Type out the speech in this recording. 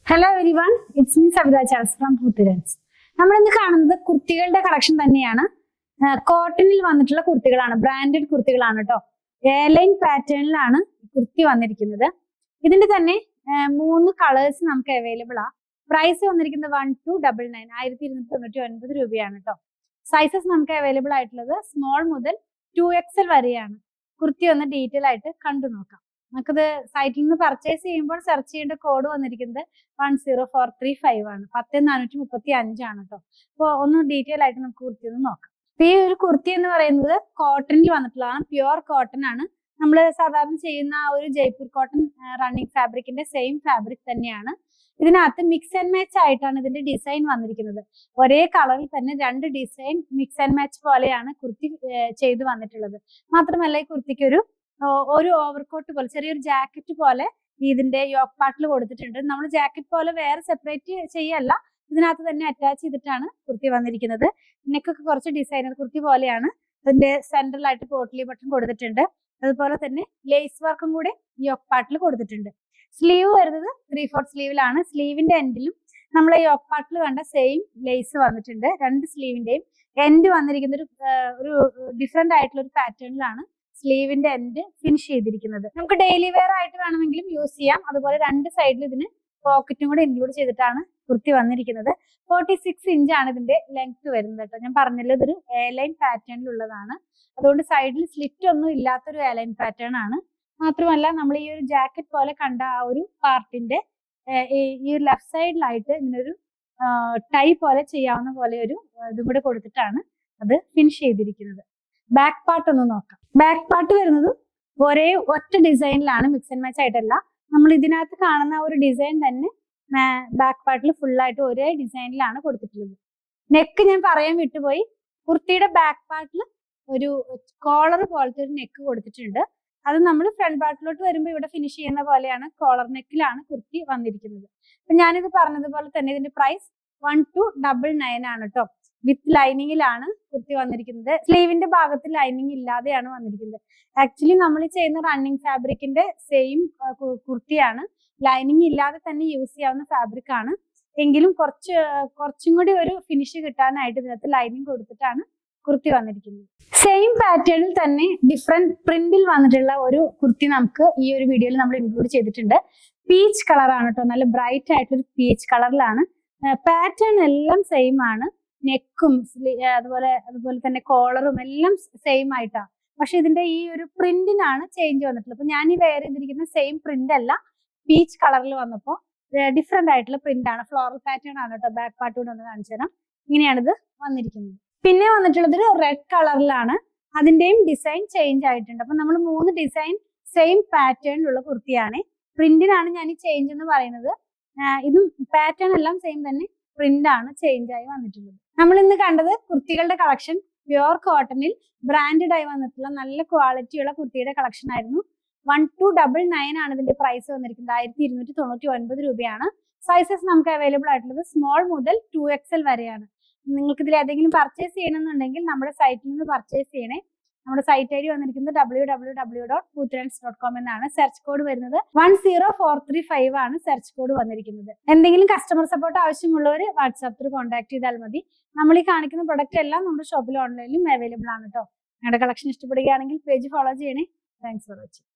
Hello everyone, it's me Savita Charles from Poothirans. നമ്മൾ ഇന്ന് കാണുന്നത് കുർത്തികളുടെ കളക്ഷൻ തന്നെയാണ്. കോട്ടണിൽ വന്നിട്ടുള്ള കുർത്തികളാണ്, ബ്രാൻഡഡ് കുർത്തികളാണ് കേട്ടോ. എയർലൈൻ പാറ്റേണിലാണ് കുർത്തി വന്നിരിക്കുന്നത്. ഇതിന്റെ തന്നെ 3 കളേഴ്സ് നമുക്ക് അവൈലബിൾ ആ. പ്രൈസ് വന്നിരിക്കുന്നത് 1299 1299 രൂപയാണ് കേട്ടോ. സൈസസ് നമുക്ക് അവൈലബിൾ ആയിട്ടുള്ളത് സ്മോൾ മുതൽ 2XL വരെയാണ്. കുർത്തി ഒന്ന് ഡീറ്റെയിൽ ആയിട്ട് കണ്ടു നോക്കാം. നമുക്കത് സൈറ്റിൽ നിന്ന് പർച്ചേസ് ചെയ്യുമ്പോൾ സെർച്ച് ചെയ്യേണ്ട കോഡ് വന്നിരിക്കുന്നത് 10435 ആണ്. 10435 ആണ് കേട്ടോ. അപ്പോൾ ഒന്ന് ഡീറ്റെയിൽ ആയിട്ട് നമുക്ക് കുർത്തി ഒന്ന് നോക്കാം. ഈ ഒരു കുർത്തി എന്ന് പറയുന്നത് കോട്ടണിൽ വന്നിട്ടുള്ളതാണ്, പ്യുവർ കോട്ടൺ ആണ്. നമ്മൾ സാധാരണ ചെയ്യുന്ന ആ ഒരു ജയ്പൂർ കോട്ടൺ റണ്ണിങ് ഫാബ്രിക്കിന്റെ സെയിം ഫാബ്രിക് തന്നെയാണ്. ഇതിനകത്ത് മിക്സ് ആൻഡ് മാച്ച് ആയിട്ടാണ് ഇതിന്റെ ഡിസൈൻ വന്നിരിക്കുന്നത്. ഒരേ കളറിൽ തന്നെ 2 ഡിസൈൻ മിക്സ് ആൻഡ് മാച്ച് പോലെയാണ് കുർത്തി ചെയ്ത് വന്നിട്ടുള്ളത്. മാത്രമല്ല ഈ കുർത്തിക്ക് ഒരു ഓവർകോട്ട് പോലെ ചെറിയൊരു ജാക്കറ്റ് പോലെ ഇതിന്റെ യോക്ക് പാർട്ടിൽ കൊടുത്തിട്ടുണ്ട്. നമ്മൾ ജാക്കറ്റ് പോലെ വേറെ സെപ്പറേറ്റ് ചെയ്യല്ല, ഇതിനകത്ത് തന്നെ അറ്റാച്ച് ചെയ്തിട്ടാണ് കുർത്തി വന്നിരിക്കുന്നത്. നെക്കൊക്കെ കുറച്ച് ഡിസൈനർ കുർത്തി പോലെയാണ്. അതിന്റെ സെൻട്രലായിട്ട് പോട്ട്ലി ബട്ടൺ കൊടുത്തിട്ടുണ്ട്. അതുപോലെ തന്നെ ലേസ് വർക്കും കൂടെ യോക്ക് പാർട്ടിൽ കൊടുത്തിട്ടുണ്ട്. സ്ലീവ് വരുന്നത് 3/4 സ്ലീവിലാണ്. സ്ലീവിന്റെ എൻഡിലും നമ്മളെ യോക്ക് പാർട്ടിൽ കണ്ട സെയിം ലേസ് വന്നിട്ടുണ്ട്. 2 സ്ലീവിന്റെയും എൻഡ് വന്നിരിക്കുന്ന ഒരു ഡിഫറെന്റ് ആയിട്ടുള്ള ഒരു പാറ്റേണിലാണ് സ്ലീവിന്റെ എൻഡ് ഫിനിഷ് ചെയ്തിരിക്കുന്നത്. നമുക്ക് ഡെയിലി വെയർ ആയിട്ട് വേണമെങ്കിലും യൂസ് ചെയ്യാം. അതുപോലെ 2 സൈഡിൽ ഇതിന് പോക്കറ്റും കൂടെ ഇൻക്ലൂഡ് ചെയ്തിട്ടാണ് കുർത്തി വന്നിരിക്കുന്നത്. 46 ഇഞ്ചാണ് ഇതിന്റെ ലെങ്ത് വരുന്നത് കേട്ടോ. ഞാൻ പറഞ്ഞല്ലോ ഇതൊരു എയർലൈൻ പാറ്റേണിലുള്ളതാണ്. അതുകൊണ്ട് സൈഡിൽ സ്ലിറ്റ് ഒന്നും ഇല്ലാത്തൊരു എയർലൈൻ പാറ്റേൺ ആണ്. മാത്രമല്ല നമ്മൾ ഈ ഒരു ജാക്കറ്റ് പോലെ കണ്ട ആ ഒരു പാർട്ടിന്റെ ഈ ഒരു ലെഫ്റ്റ് സൈഡിലായിട്ട് ഇങ്ങനെ ഒരു ടൈ പോലെ ചെയ്യാവുന്ന പോലെ ഒരു ഇതും കൂടെ കൊടുത്തിട്ടാണ് അത് ഫിനിഷ് ചെയ്തിരിക്കുന്നത്. ബാക്ക് പാർട്ട് ഒന്ന് നോക്കാം. ബാക്ക് പാർട്ട് വരുന്നത് ഒറ്റ ഡിസൈനിലാണ്, മിക്സ് ആൻഡ് മാച്ച് ആയിട്ടല്ല. നമ്മൾ ഇതിനകത്ത് കാണുന്ന ഒരു ഡിസൈൻ തന്നെ ബാക്ക് പാർട്ടിൽ ഫുൾ ആയിട്ട് ഒരേ ഡിസൈനിലാണ് കൊടുത്തിട്ടുള്ളത്. നെക്ക് ഞാൻ പറയാൻ വിട്ടുപോയി. കുർത്തിയുടെ ബാക്ക് പാർട്ടിൽ ഒരു കോളർ പോലത്തെ ഒരു നെക്ക് കൊടുത്തിട്ടുണ്ട്. അത് നമ്മൾ ഫ്രണ്ട് പാർട്ടിലോട്ട് വരുമ്പോൾ ഇവിടെ ഫിനിഷ് ചെയ്യുന്ന പോലെയാണ്, കോളർ നെക്കിലാണ് കുർത്തി വന്നിരിക്കുന്നത്. അപ്പൊ ഞാനിത് പറഞ്ഞതുപോലെ തന്നെ ഇതിന്റെ പ്രൈസ് 1299 ആണ് കേട്ടോ. വിത്ത് ലൈനിങ്ങിലാണ് കുർത്തി വന്നിരിക്കുന്നത്. സ്ലീവിന്റെ ഭാഗത്ത് ലൈനിങ് ഇല്ലാതെയാണ് വന്നിരിക്കുന്നത്. ആക്ച്വലി നമ്മൾ ചെയ്യുന്ന റണ്ണിങ് ഫാബ്രിക്കിന്റെ സെയിം കുർത്തിയാണ്. ലൈനിങ് ഇല്ലാതെ തന്നെ യൂസ് ചെയ്യാവുന്ന ഫാബ്രിക് ആണ്. എങ്കിലും കുറച്ചും കൂടി ഒരു ഫിനിഷ് കിട്ടാനായിട്ട് ഇതിനകത്ത് ലൈനിങ് കൊടുത്തിട്ടാണ് കുർത്തി വന്നിരിക്കുന്നത്. സെയിം പാറ്റേണിൽ തന്നെ ഡിഫറെന്റ് പ്രിന്റിൽ വന്നിട്ടുള്ള ഒരു കുർത്തി നമുക്ക് ഈ ഒരു വീഡിയോയിൽ നമ്മൾ ഇൻക്ലൂഡ് ചെയ്തിട്ടുണ്ട്. പീച്ച് കളറാണ് കേട്ടോ. നല്ല ബ്രൈറ്റ് ആയിട്ടൊരു പീച്ച് കളറിലാണ്. പാറ്റേൺ എല്ലാം സെയിം ആണ്. നെക്കും അതുപോലെ തന്നെ കോളറും എല്ലാം സെയിം ആയിട്ടാണ്. പക്ഷെ ഇതിന്റെ ഈ ഒരു പ്രിന്റിനാണ് ചേഞ്ച് വന്നിട്ടുള്ളത്. അപ്പൊ ഞാൻ ഈ വെയർ ചെയ്തിരിക്കുന്ന സെയിം പ്രിന്റ് അല്ല, പീച്ച് കളറിൽ വന്നപ്പോൾ ഡിഫറെന്റ് ആയിട്ടുള്ള പ്രിന്റ് ആണ്. ഫ്ലോറൽ പാറ്റേൺ ആണ് കേട്ടോ. ബാക്ക് പാർട്ട് കൂടെ ഒന്ന് കാണിച്ചു തരാം. ഇങ്ങനെയാണിത് വന്നിരിക്കുന്നത്. പിന്നെ വന്നിട്ടുള്ളത് ഒരു റെഡ് കളറിലാണ്. അതിന്റെയും ഡിസൈൻ ചേഞ്ച് ആയിട്ടുണ്ട്. അപ്പൊ നമ്മൾ 3 ഡിസൈൻ സെയിം പാറ്റേണിലുള്ള കുർത്തിയാണ്. പ്രിന്റിനാണ് ഞാൻ ഈ ചേഞ്ച് എന്ന് പറയുന്നത്. ഇതും പാറ്റേൺ എല്ലാം സെയിം തന്നെ, പ്രിന്റ് ആണ് ചേഞ്ച് ആയി വന്നിട്ടുള്ളത്. നമ്മൾ ഇന്ന് കണ്ടത് കുർത്തികളുടെ കളക്ഷൻ പ്യുവർ കോട്ടണിൽ ബ്രാൻഡഡ് ആയി വന്നിട്ടുള്ള നല്ല ക്വാളിറ്റിയുള്ള കുർത്തിയുടെ കളക്ഷൻ ആയിരുന്നു. 1299 ആണ് ഇതിന്റെ പ്രൈസ് വന്നിരിക്കുന്നത്. 1299 രൂപയാണ്. സൈസസ് നമുക്ക് അവൈലബിൾ ആയിട്ടുള്ളത് സ്മോൾ മുതൽ 2XL വരെയാണ്. നിങ്ങൾക്ക് ഇതിൽ ഏതെങ്കിലും പർച്ചേസ് ചെയ്യണമെന്നുണ്ടെങ്കിൽ നമ്മുടെ സൈറ്റിൽ നിന്ന് പർച്ചേസ് ചെയ്യണേ. നമ്മുടെ സൈറ്റ് ഐ ഡി വന്നിരിക്കുന്നത് www.poothirans.com എന്നാണ്. സെർച്ച് കോഡ് വരുന്നത് 10435 ആണ് സെർച്ച് കോഡ് വന്നിരിക്കുന്നത്. എന്തെങ്കിലും കസ്റ്റമർ സപ്പോർട്ട് ആവശ്യമുള്ളവർ വാട്സാപ്പ് ത്രൂ കോൺടാക്ട് ചെയ്താൽ മതി. നമ്മൾ ഈ കാണിക്കുന്ന പ്രൊഡക്റ്റ് എല്ലാം നമ്മുടെ ഷോപ്പിൽ ഓൺലൈനിലും അവൈലബിൾ ആണ് കേട്ടോ. ഞങ്ങളുടെ കളക്ഷൻ ഇഷ്ടപ്പെടുകയാണെങ്കിൽ പേജ് ഫോളോ ചെയ്യണേ. Thanks for watching.